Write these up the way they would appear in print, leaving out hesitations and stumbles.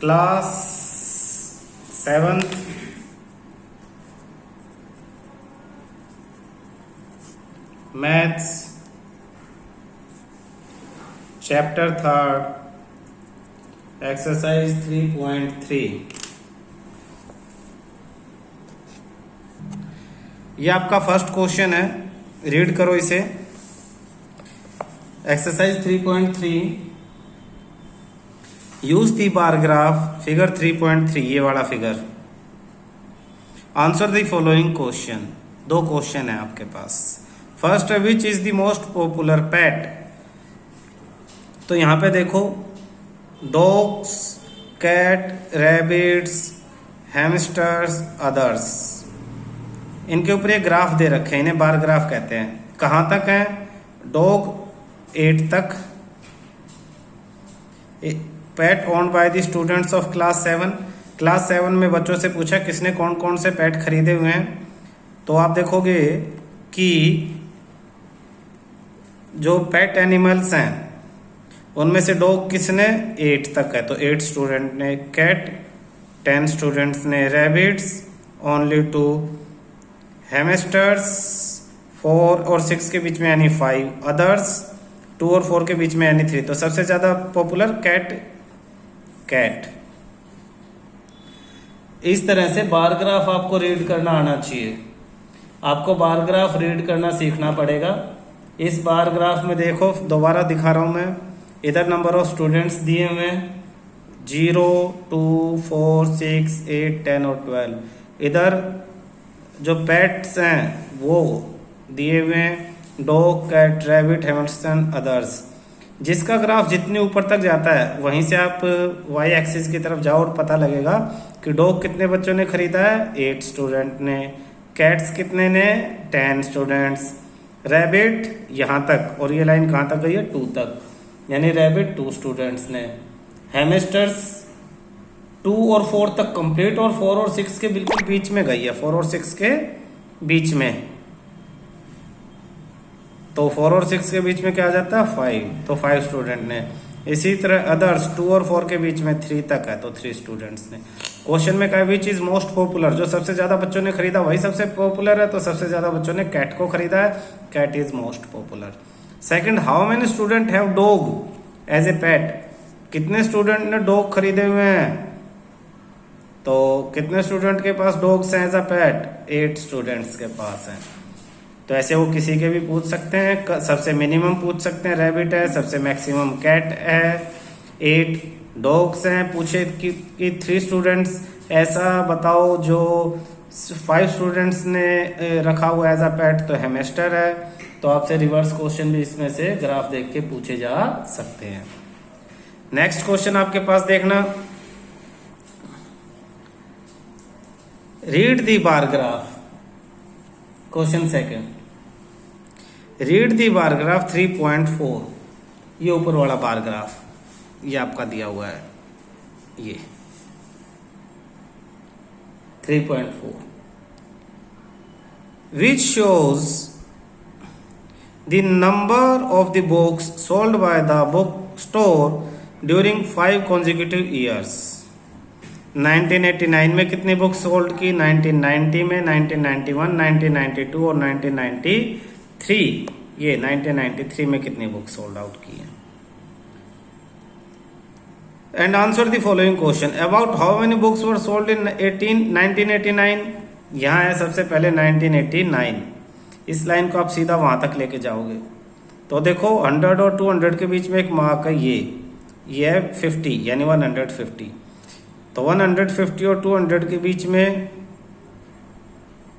Class 7th maths chapter 3 exercise 3.3। ये आपका first question है, रीड करो इसे। Exercise 3.3, use the bar graph, figure 3.3, ये वाला figure. Answer the following question. दो क्वेश्चन है आपके पास। फर्स्ट है which is the most popular pet. तो यहां पे देखो, dogs, cat, rabbits, hamsters, others, इनके ऊपर ये ग्राफ दे रखे हैं, इन्हें बार ग्राफ कहते हैं। कहां तक है? डॉग 8 तक, pet owned by the students of class 7। Class 7 में बच्चों से पूछा किसने कौन कौन से पेट खरीदे हुए हैं। तो आप देखोगे कि जो पेट एनिमल्स हैं उनमें से डॉग किसने 8 तक है, तो 8 स्टूडेंट ने, कैट 10 स्टूडेंट्स ने, रैबिट्स ओनली 2, हैमस्टर्स 4 और 6 के बीच में यानी 5, अदर्स 2 और 4 के बीच में यानी 3। तो सबसे ज्यादा पॉपुलर कैट। इस तरह से बार ग्राफ आपको रीड करना आना चाहिए। आपको बार ग्राफ रीड करना सीखना पड़ेगा। इस बार ग्राफ में देखो, दोबारा दिखा रहा हूं मैं, इधर नंबर ऑफ स्टूडेंट्स दिए हुए हैं 0, 2, 4, 6, 8, 10 और 12। इधर जो पेट्स हैं वो दिए हुए हैं dog, cat, rabbit, hamster, others. जिसका ग्राफ जितने ऊपर तक जाता है वहीं से आप वाई एक्सिस की तरफ जाओ और पता लगेगा कि डॉग कितने बच्चों ने खरीदा है, 8 स्टूडेंट ने, कैट्स कितने ने, 10 स्टूडेंट्स, रैबिट यहाँ तक, और ये लाइन कहाँ तक गई है, 2 तक, यानी रैबिट 2 स्टूडेंट्स ने, हैमस्टर्स 2 और 4 तक कंप्लीट, और 4 और 6 के बिल्कुल बीच में गई है, 4 और 6 के बीच में। तो 4 और 6 के बीच में क्या आ जाता है, 5, तो 5 स्टूडेंट ने। इसी तरह अदर्स 2 और 4 के बीच में 3 तक है, तो 3 स्टूडेंट्स ने। क्वेश्चन में कहा विच इज मोस्ट पॉपुलर, जो सबसे ज्यादा बच्चों ने खरीदा वही सबसे पॉपुलर है, तो सबसे ज्यादा बच्चों ने कैट को खरीदा है, cat is most popular. Second, how many student have dog as a pet, कितने स्टूडेंट ने डॉग खरीदे हुए हैं, तो कितने स्टूडेंट के पास डॉग्स हैं एज अ पेट, 8 स्टूडेंट्स के पास हैं। तो ऐसे वो किसी के भी पूछ सकते हैं। सबसे मिनिमम पूछ सकते हैं रैबिट है, सबसे मैक्सिमम कैट है, 8 डॉग्स हैं। पूछे कि 3 स्टूडेंट्स, ऐसा बताओ जो 5 स्टूडेंट्स ने रखा हुआ एज अ पेट, तो हैमस्टर है। तो आपसे रिवर्स क्वेश्चन भी इसमें से ग्राफ देख के पूछे जा सकते हैं। नेक्स्ट क्वेश्चन आपके पास देखना, read the bar graph. Question second, read the bar graph 3.4। ये ऊपर वाला बार ग्राफ ये आपका दिया हुआ है, ये 3.4, which shows the number of the books sold by the book store during 5 consecutive years. 1989 में कितनी बुक सोल्ड की, 1990 में, 1991, 1992 और 1993। ये 1993 में कितनी बुक सोल्ड आउट की है। And answer the following question, about how many books were sold in 1989। यहाँ है सबसे पहले 1989। इस लाइन को आप सीधा वहां तक लेके जाओगे तो देखो 100 और 200 के बीच में एक मार्क है, ये है 50 यानी 150। तो 150 और 200 के बीच में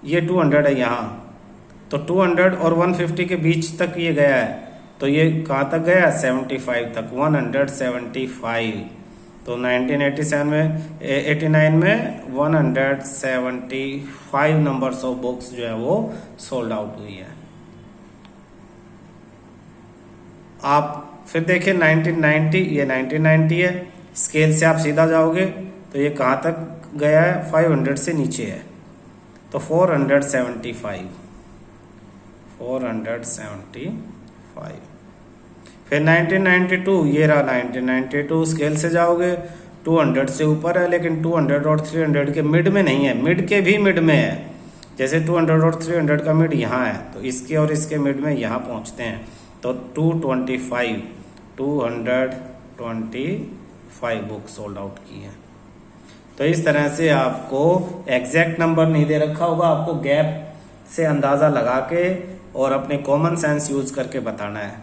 ये 200 है यहाँ, तो 200 और 150 के बीच तक ये गया है, तो ये कहाँ तक गया, 75 तक, 175। तो 1987 में 89 में 175 नंबर्स ऑफ बुक्स जो है वो सोल्ड आउट हुई है। आप फिर देखिए 1990, ये 1990 है, स्केल से आप सीधा जाओगे तो ये कहाँ तक गया है, 500 से नीचे है, तो 475। फिर 1992, ये रहा 1992, स्केल से जाओगे 200 से ऊपर है, लेकिन 200 और 300 के मिड में नहीं है, मिड के भी मिड में है। जैसे 200 और 300 का मिड यहाँ है, तो इसके और इसके मिड में यहाँ पहुँचते हैं, तो 225 बुक सोल्ड आउट की है। तो इस तरह से आपको एग्जैक्ट नंबर नहीं दे रखा होगा, आपको गैप से अंदाज़ा लगा के और अपने कॉमन सेंस यूज करके बताना है।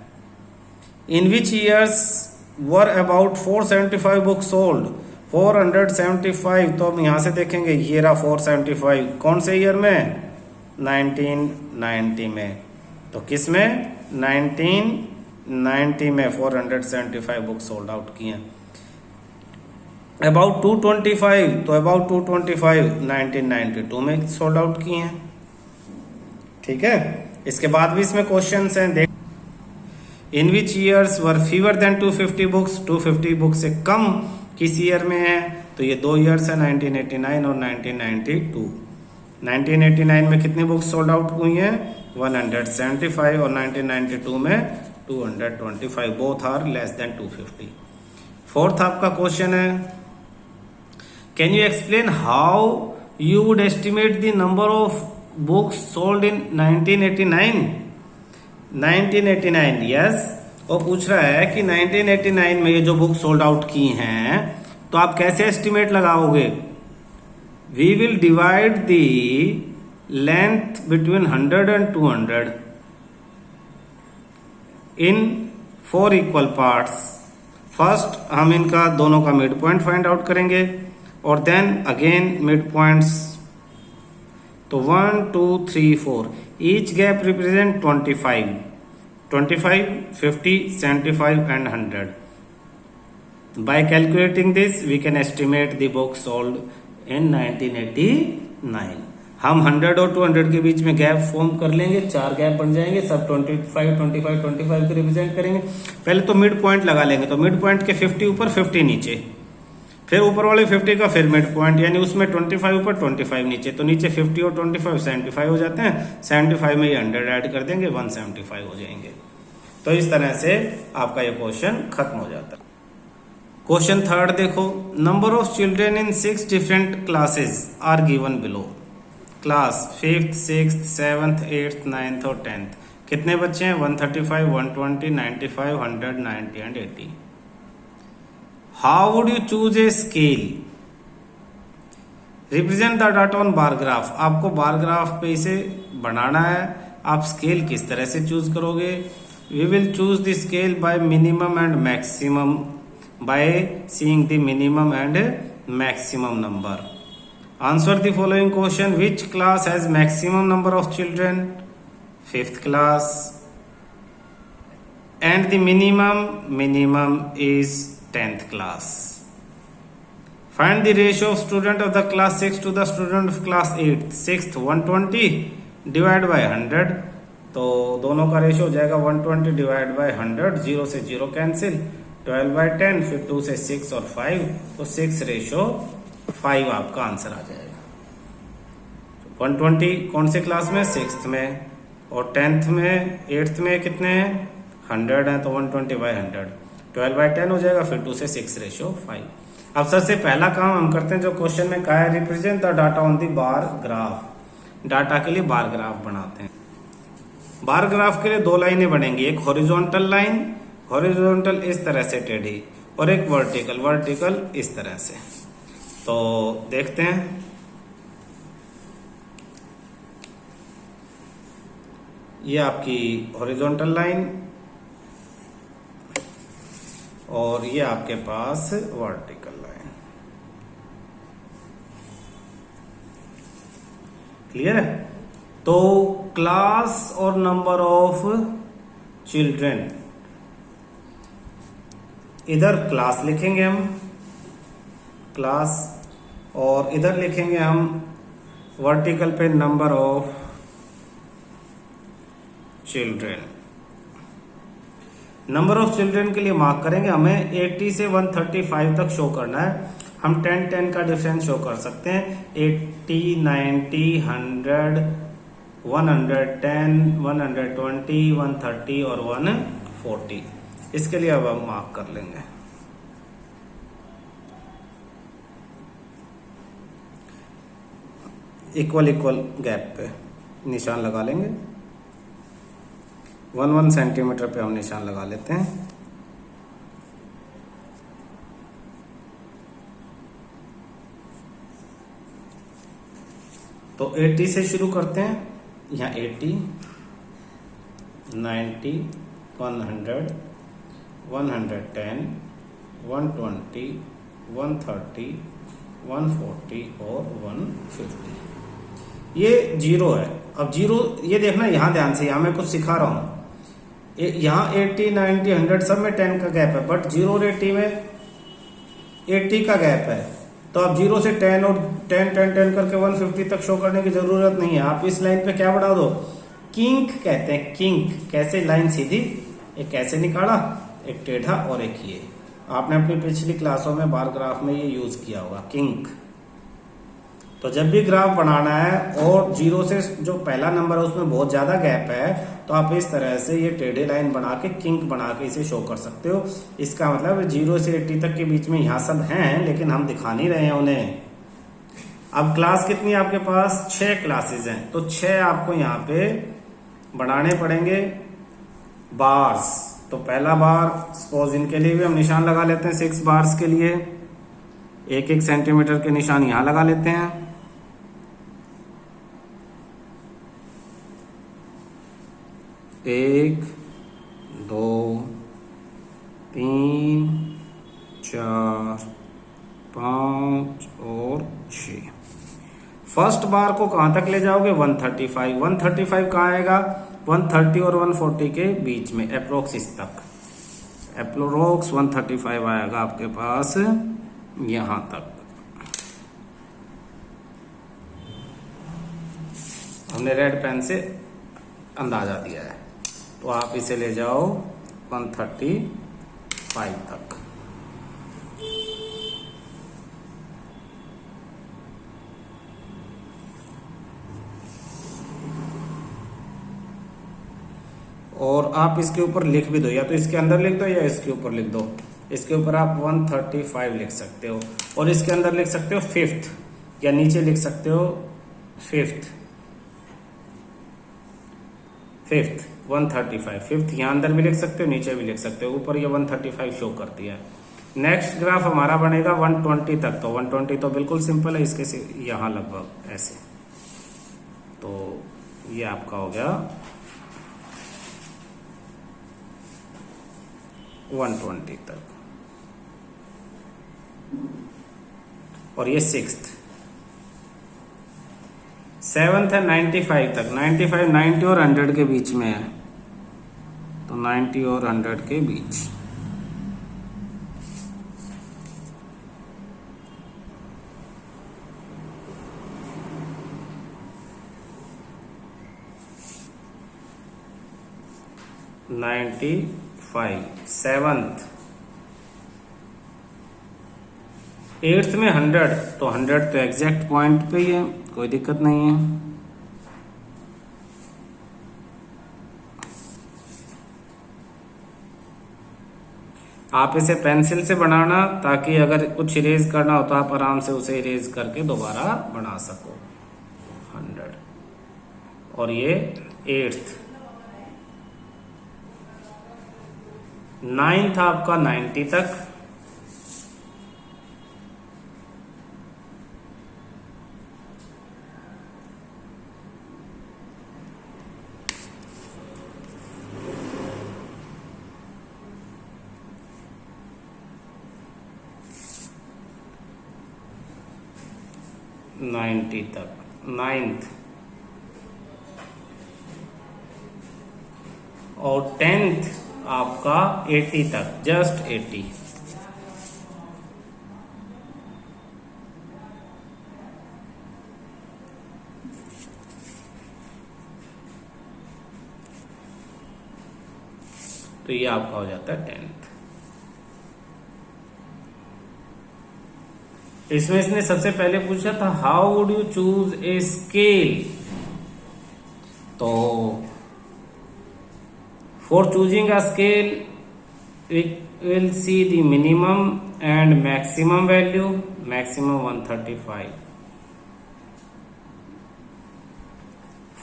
In which years were about 475 book sold, 475, तो हम यहाँ से देखेंगे, ये रहा 475, कौन से ईयर में, 1990 में। तो किस में, 1990 में 475 बुक सोल्ड आउट किए। अबाउट 225, तो अबाउट 225 1992 में सोल्ड आउट किए हैं। ठीक है, इसके बाद भी इसमें क्वेश्चंस हैं, देख। इन which years were fever then 250 books, 250 book से कम किस ईयर में है, तो ये 2 ईयर्स है, 1989 और 1992। 1989 में कितनी बुक्स सोल्ड आउट हुई हैं, 175, और 1992 में 225, both are less than 250। Fourth आपका क्वेश्चन है, can you explain how you would estimate the number of books sold in 1989? 1989, yes. वो पूछ रहा है कि 1989 में ये जो बुक सोल्ड आउट की हैं, तो आप कैसे एस्टिमेट लगाओगे? We will divide the length between 100 and 200 in 4 equal parts. First हम इनका दोनों का मिड पॉइंट फाइंड आउट करेंगे, और देन अगेन मिड पॉइंट्स। तो 1 2 3 4, each gap represent 25, 50, 75 and 100। By calculating this, we can estimate the book sold in 1989. हम 100 और 200 के बीच में गैप फॉर्म कर लेंगे, 4 गैप बन जाएंगे, सब 25, 25, 25 को रिप्रेजेंट करेंगे। पहले तो मिड पॉइंट लगा लेंगे, तो मिड पॉइंट के 50 ऊपर 50 नीचे, फिर ऊपर वाले 50 का फिर मिड पॉइंट, यानी उसमें 25 ऊपर 25 नीचे, तो नीचे 50 और 25 75 हो जाते हैं। 75 में ये 100 ऐड कर देंगे, 175 हो जाएंगे। तो इस तरह से आपका ये क्वेश्चन खत्म हो जाता है। क्वेश्चन थर्ड देखो, number of children in 6 different classes are given below. Class 5th 6th 7th 8th 9th और 10th, कितने बच्चे हैं? 135, 120, 95, 100, 90 and 80। How would you choose a scale? Represent the data on bar graph. आपको bar graph पे इसे बनाना है, आप scale किस तरह से चूज करोगे? We will choose the scale by minimum and maximum, by seeing the minimum and maximum number. Answer the following question. Which class has maximum number of children? 5th class. And the minimum is 10th class. Find the ratio of student of the class 6 to the student of class 8. 6th 120 divide by 100, तो दोनों का ratio हो जाएगा 120 divide by 100, 0 से 0 cancel, 12 by 10, फिर 2 से 6 और 5, तो 6:5 आपका आंसर आ जाएगा। 120 कौन से क्लास में? 6th में, और 10th में 8th में कितने हैं? 100 है, तो 120 by 100, 12 by 10 हो जाएगा, फिर 2 से 6:5। अब सबसे पहला काम हम करते हैं जो क्वेश्चन में कहा है, represent the data on the bar graph. Data के लिए बार ग्राफ बनाते हैं। बार ग्राफ के लिए 2 लाइनें बनेंगी, एक हॉरिजॉन्टल लाइन, हॉरिजॉन्टल इस तरह से टेढ़ी, और एक वर्टिकल, वर्टिकल इस तरह से। तो देखते हैं, ये आपकी हॉरिजॉन्टल लाइन और ये आपके पास वर्टिकल लाइन। क्लियर है? तो क्लास और नंबर ऑफ चिल्ड्रेन, इधर क्लास लिखेंगे हम, क्लास, और इधर लिखेंगे हम वर्टिकल पे number of children. Number of children के लिए मार्क करेंगे, हमें 80 से 135 तक शो करना है। हम 10 का डिफरेंस शो कर सकते हैं, 80, 90, 100, 110, 120, 130 और 140। इसके लिए अब हम मार्क कर लेंगे। इक्वल इक्वल गैप पे निशान लगा लेंगे। 1 सेंटीमीटर पे हम निशान लगा लेते हैं। तो 80 से शुरू करते हैं। यहाँ 80, 90, 100, 110, 120, 130, 140 और 150। ये जीरो है। अब जीरो ये देखना, यहाँ ध्यान से, यहाँ मैं कुछ सिखा रहा हूँ। यहाँ 80, 90, 100 सब में 10 का गैप है, बट 0 और 80 में 80 का गैप है। तो आप 0 से 10 और 10 10 10 करके 150 तक शो करने की जरूरत नहीं है। आप इस लाइन पे क्या बढ़ा दो, किंक कहते हैं, किंक। कैसे लाइन सीधी, एक कैसे निकाला, एक टेढ़ा और एक ये। आपने अपनी पिछली क्लासों में बार ग्राफ में ये यूज किया होगा, किंक। तो जब भी ग्राफ बनाना है और 0 से जो पहला नंबर है उसमें बहुत ज्यादा गैप है, तो आप इस तरह से ये टेढ़ी लाइन बना के, किंक बना के इसे शो कर सकते हो। इसका मतलब 0 से 80 तक के बीच में यहाँ सब हैं, लेकिन हम दिखा नहीं रहे हैं उन्हें। अब क्लास कितनी है आपके पास, 6 क्लासेस हैं, तो 6 आपको यहाँ पे बनाने पड़ेंगे बार्स। तो पहला बार, सपोज इनके लिए भी हम निशान लगा लेते हैं। 6 बार्स के लिए 1-1 सेंटीमीटर के निशान यहां लगा लेते हैं। एक, 2, 3, 4, 5 और 6। फर्स्ट बार को कहां तक ले जाओगे, 135। 135 कहाँ आएगा, 130 और 140 के बीच में, अप्रोक्स इस तक, अप्रोक्स 135 आएगा आपके पास यहां तक। हमने रेड पेन से अंदाजा दिया है, तो आप इसे ले जाओ 135 तक। और आप इसके ऊपर लिख भी दो, या तो इसके अंदर लिख दो या इसके ऊपर लिख दो। इसके ऊपर आप 135 लिख सकते हो, और इसके अंदर लिख सकते हो 5th, या नीचे लिख सकते हो 5th 135। 5th यहाँ अंदर भी लिख सकते हो, नीचे भी लिख सकते हो। ऊपर ये 135 शो करती है। नेक्स्ट ग्राफ हमारा बनेगा 120 तक। तो 120 तो बिल्कुल सिंपल है, इसके से यहाँ लगभग ऐसे। तो ये आपका हो गया 120 तक, और ये 6th। 7th है 95 तक। 95 90 और 100 के बीच में है, तो 90 और 100 के बीच। सेवंथ। 8th में 100, तो 100 तो एग्जैक्ट पॉइंट पे ही है, कोई दिक्कत नहीं है। आप इसे पेंसिल से बनाना, ताकि अगर कुछ इरेज करना हो तो आप आराम से उसे इरेज करके दोबारा बना सको। 100, और ये 8th। 9th आपका 90 तक। तक 9th, और 10th आपका 80 तक, जस्ट 80। तो ये आपका हो जाता है 10th। इसमें इसने सबसे पहले पूछा था how would you choose a scale. तो for choosing a scale we will see the minimum and maximum value. Maximum 135,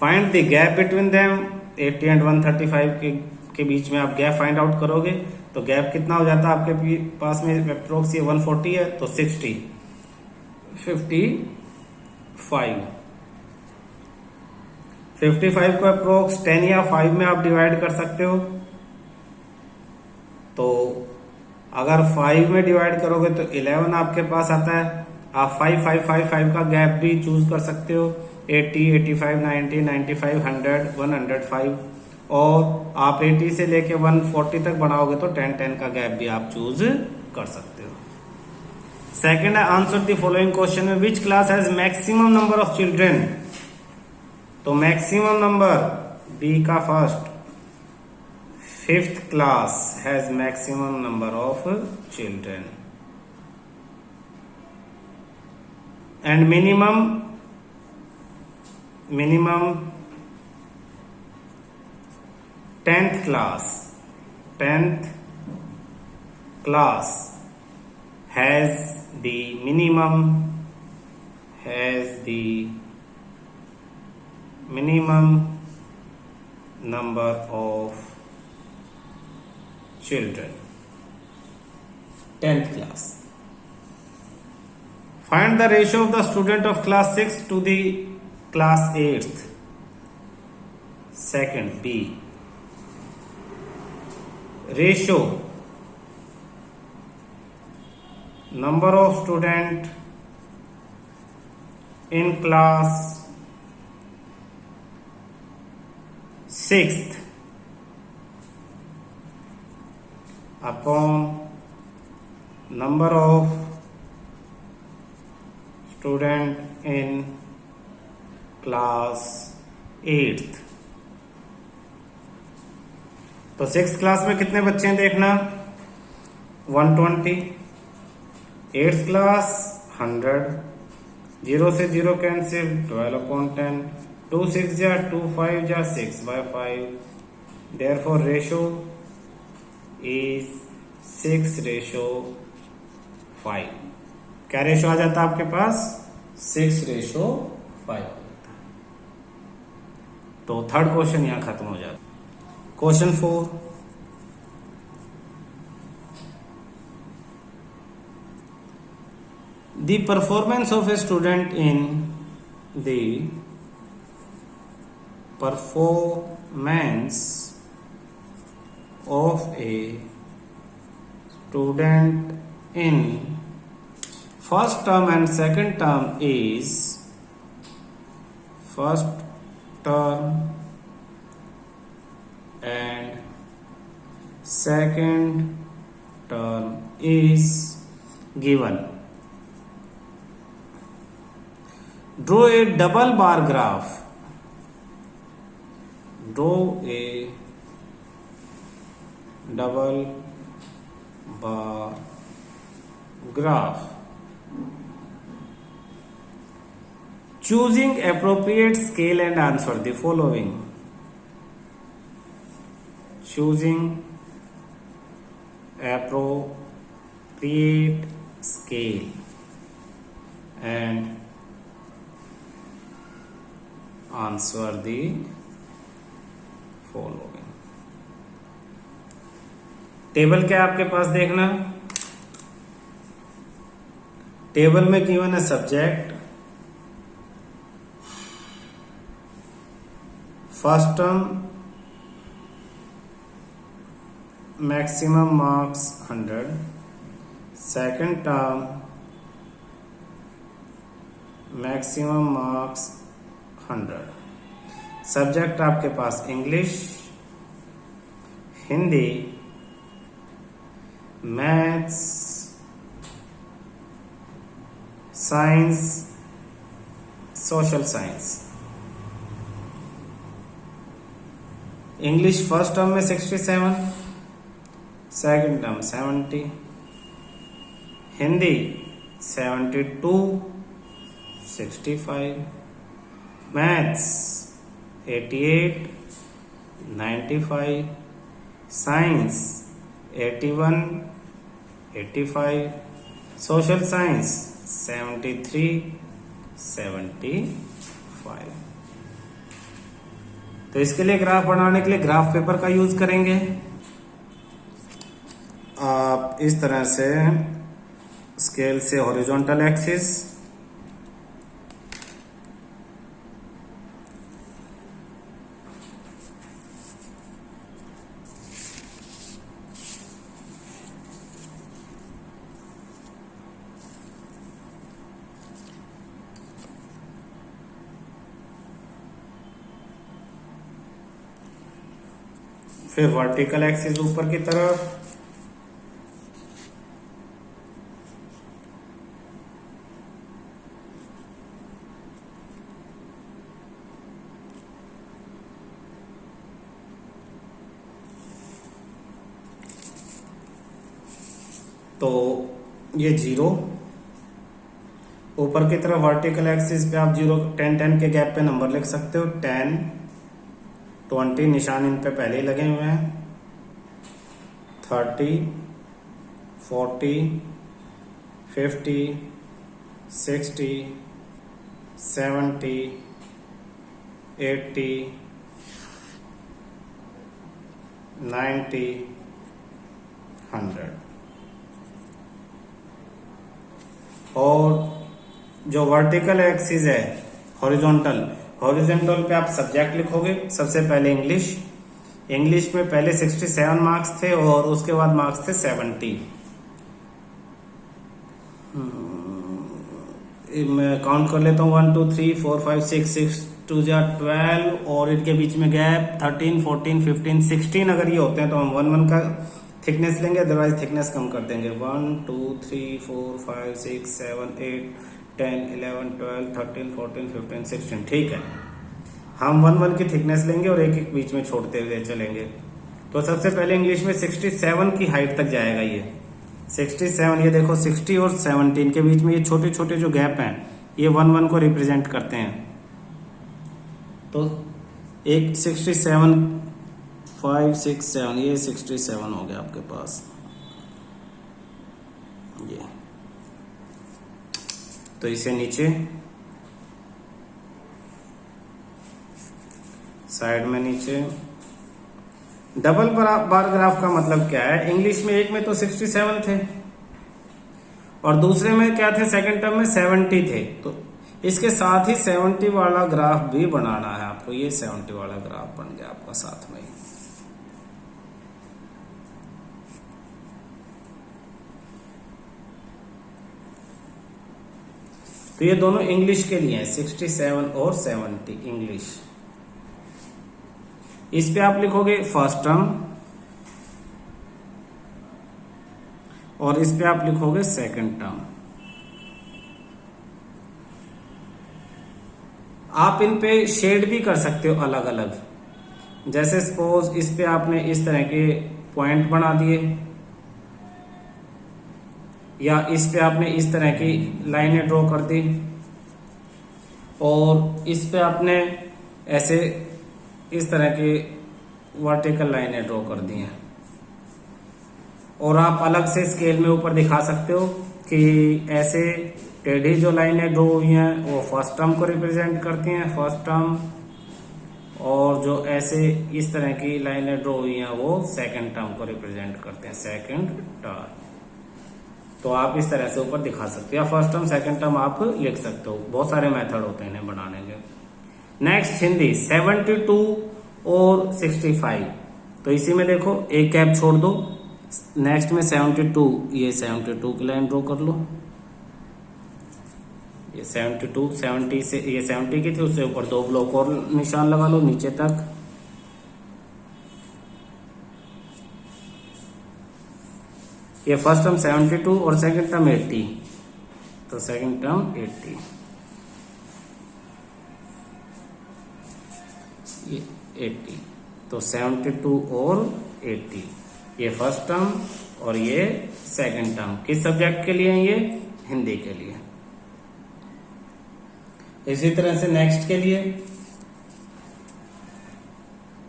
find the gap between them, 80 and 135 के बीच में आप गैप फाइंड आउट करोगे तो गैप कितना हो जाता है आपके पास में, अप्रोक्स ये 140 है तो 60 55 को अप्रोक्स 10 या 5 में आप डिवाइड कर सकते हो। तो अगर 5 में डिवाइड करोगे तो 11 आपके पास आता है। आप 5 5 5 5 का गैप भी चूज कर सकते हो, 80 85 90 95 100 105, और आप 80 से लेके 140 तक बढ़ाओगे तो 10 10 का गैप भी आप चूज कर सकते हो। सेकेंड है आंसर द फॉलोइंग क्वेश्चन में which class has maximum number of children. तो मैक्सिमम नंबर बी का first, 5th class has maximum number of children and minimum 10th class has the minimum number of children, 10th class. Find the ratio of the student of class 6 to the class 8th. Second, B. Ratio, number of student in class 6th upon number of student in class 8th। तो 6th class में कितने बच्चे हैं देखना, 120, 8th class 100, 0 से 0 cancel, 12/10, 2 6 जा 2 5 जा 6/5, therefore ratio is 6:5। क्या रेशो आ जाता है आपके पास, 6:5। तो थर्ड क्वेश्चन यहां खत्म हो जाता। Question 4, the performance of a student in the performance of a student in first term and second term is, first term and second term is given. Draw a double bar graph. Draw a double bar graph. Choosing appropriate scale and answer the following. Choosing appropriate scale and answer the following. Table क्या आपके पास देखना, table में given है subject, first term maximum marks 100, second term maximum marks 100। Subject आपके पास English, Hindi, maths, science, social science. English first term में 67, second term 70, Hindi 72, 65, maths 88, 95, science 81, 85, social science 73, 75। तो इसके लिए ग्राफ बनाने के लिए ग्राफ पेपर का यूज करेंगे। आप इस तरह से स्केल से हॉरिजॉन्टल एक्सिस, फिर वर्टिकल एक्सिस ऊपर की तरफ, तो ये 0 ऊपर की तरफ वर्टिकल एक्सिस पे आप 0 10 10 के गैप पे नंबर लिख सकते हो। 10 20 निशान इन पे पहले ही लगे हुए हैं। 30 40 50 60 70 80 90 100। और जो वर्टिकल एक्सिस है हॉरिजॉन्टल पे आप सब्जेक्ट लिखोगे। सबसे पहले इंग्लिश में पहले 67 मार्क्स थे और उसके बाद मार्क्स थे 70। मैं काउंट कर लेता हूँ 1 2 3 4 5 6 6 2 12 और इनके बीच में गैप 13 14 15 16 अगर ये होते हैं तो हम 1 1 का थिकनेस लेंगे, अदरवाइज थिकनेस कम कर देंगे। 1 2 3 4 5 6 7 8 10 11 12 13 14 15 16। ठीक है, हम 1 1 की थिकनेस लेंगे और एक एक बीच में छोड़ते हुए चलेंगे। तो सबसे पहले इंग्लिश में 67 की हाइट तक जाएगा। ये 67, ये देखो 60 और 17 के बीच में ये छोटे छोटे जो गैप हैं ये 1 1 को रिप्रेजेंट करते हैं। तो एक 67 5 6 7, ये 67 हो गया आपके पास। ये तो इसे नीचे साइड में नीचे डबल बार ग्राफ का मतलब क्या है? इंग्लिश में एक में तो 67 थे और दूसरे में क्या थे? सेकंड टर्म में 70 थे। तो इसके साथ ही 70 वाला ग्राफ भी बनाना है आपको। ये 70 वाला ग्राफ बन गया आपका साथ में ही। तो ये दोनों इंग्लिश के लिए हैं, 67 और 70 इंग्लिश। इस पे आप लिखोगे फर्स्ट टर्म और इस पे आप लिखोगे सेकंड टर्म। आप इन पे शेड भी कर सकते हो अलग अलग। जैसे सपोज इस पे आपने इस तरह के पॉइंट बना दिए या इस पे आपने इस तरह की लाइनें ड्रॉ कर दी और इस पे आपने ऐसे इस तरह की वर्टिकल लाइनें ड्रॉ कर दी हैं। और आप अलग से स्केल में ऊपर दिखा सकते हो कि ऐसे टेढ़ी जो लाइनें ड्रॉ हुई हैं वो फर्स्ट टर्म को रिप्रेजेंट करती हैं, फर्स्ट टर्म, और जो ऐसे इस तरह की लाइनें ड्रॉ हुई हैं वो सेकंड टर्म को रिप्रेजेंट करते हैं, सेकंड टर्म। तो आप इस तरह से ऊपर दिखा सकते हो या फर्स्ट टर्म सेकंड टर्म आप लिख सकते हो। बहुत सारे मेथड होते हैं इन्हें बनाने के। नेक्स्ट हिंदी 72 और 65। तो इसी में देखो एक गैप छोड़ दो। नेक्स्ट में 72, ये 72 की लाइन ड्रॉ कर लो। ये 72 70 से ये 70 की थी, उससे ऊपर 2 ब्लॉक और निशान लगा लो नीचे तक। ये फर्स्ट टर्म 72 और सेकंड टर्म 80। तो सेकंड टर्म 80, ये 80। तो 72 और 80 ये फर्स्ट टर्म और ये सेकंड टर्म। किस सब्जेक्ट के लिए? ये हिंदी के लिए। इसी तरह से नेक्स्ट के लिए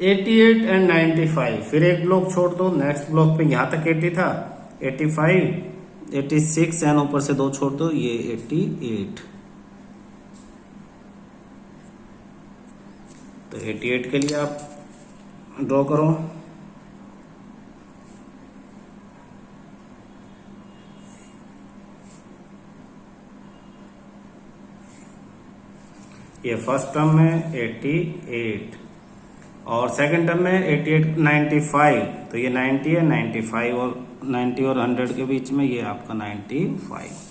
88 एंड 95। फिर एक ब्लॉक छोड़ दो। नेक्स्ट ब्लॉक पे यहां तक 80 था, 85 86 एंड ऊपर से 2 छोड़ दो, ये 88। तो 88 के लिए आप ड्रॉ करो। ये फर्स्ट टर्म में 88 और सेकंड टर्म में 88 95, तो ये 90 है, 95 और 90 और 100 के बीच में ये आपका 95।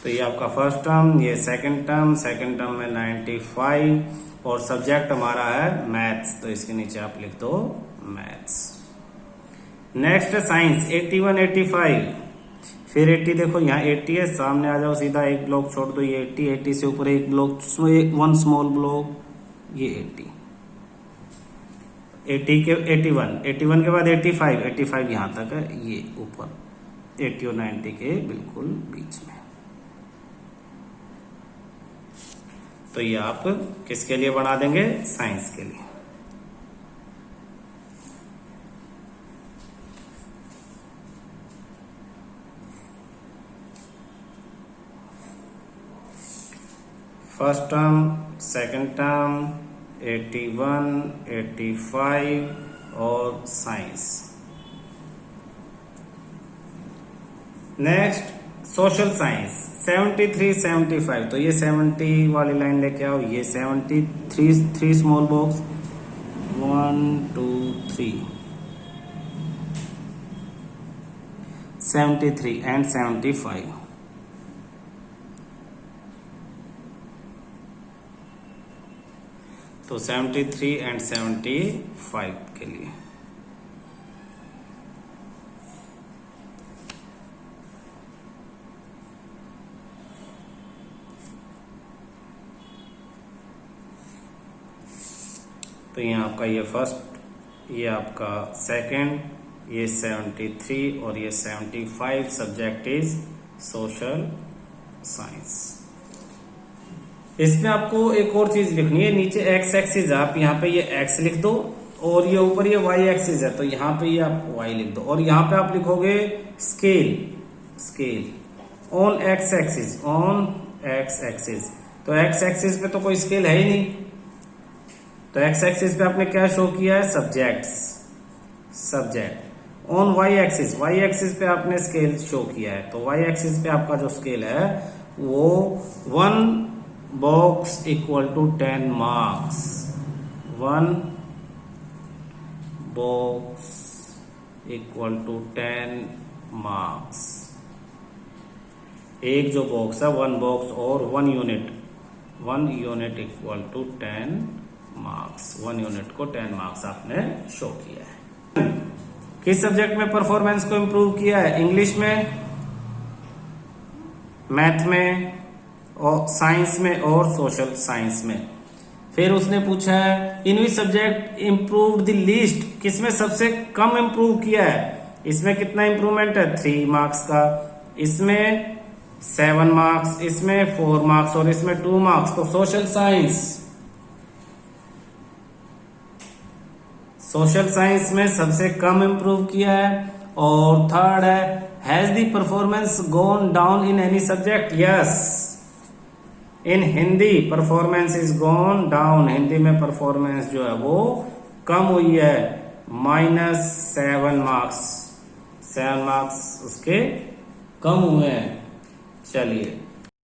तो ये आपका फर्स्ट टर्म, ये सेकंड टर्म में 95 और सब्जेक्ट हमारा है मैथ्स, तो इसके नीचे आप लिख दो मैथ्स। नेक्स्ट साइंस 81 85, फिर 80 देखो यहाँ 80 है, सामने आ जाओ सीधा एक ब्लॉक छोड़ दो, ये 80 से ऊपर एक ब्लॉक, वन स्मॉल ब्लॉक, ये 80 के 81 के बाद 85 यहाँ तक है, ये ऊपर 80 और 90 के बिल्कुल बीच में। तो ये आप किसके लिए बना देंगे? साइंस के लिए। फर्स्ट टर्म, सेकंड टर्म, 81 85 और साइंस। नेक्स्ट सोशल साइंस 73 75, तो ये 70 वाली लाइन लेके आओ, ये 73 3 स्मॉल बॉक्स 1 2 3 73 एंड 75। तो 73 एंड 75 के लिए तो यहाँ आपका ये फर्स्ट, ये आपका सेकंड, ये 73 और ये 75 सब्जेक्ट इज सोशल साइंस। इसमें आपको एक और चीज लिखनी है, नीचे एक्स एक्सिस है, आप यहाँ पे ये एक्स लिख दो और ये ऊपर ये वाई एक्सिस है, तो यहाँ पे ये आप वाई लिख दो और यहाँ पे आप लिखोगे स्केल ऑन एक्स एक्सिस। तो एक्स एक्सिस पे तो कोई स्केल है ही नहीं, तो एक्स एक्सिस पे आपने क्या शो किया है? सब्जेक्ट। ऑन वाई एक्सिस पे आपने स्केल शो किया है, तो वाई एक्सिस पे आपका जो स्केल है वो 1 box equal to 10 marks, 1 box equal to 10 marks. एक जो बॉक्स है 1 बॉक्स और 1 unit equal to 10 marks. 1 unit को 10 मार्क्स आपने शो किया है। किस सब्जेक्ट में परफॉर्मेंस को इंप्रूव किया है? इंग्लिश में, मैथ में और साइंस में और सोशल साइंस में। फिर उसने पूछा है in which subject improved the least, किसमें सबसे कम इंप्रूव किया है? इसमें कितना इंप्रूवमेंट है? 3 मार्क्स का, इसमें 7 मार्क्स, इसमें 4 मार्क्स और इसमें 2 मार्क्स। तो सोशल साइंस में सबसे कम इंप्रूव किया है। और थर्ड है has the performance gone down in any subject? Yes, in Hindi performance is gone down, Hindi में परफॉर्मेंस जो है वो कम हुई है, -7 मार्क्स, 7 मार्क्स उसके कम हुए हैं। चलिए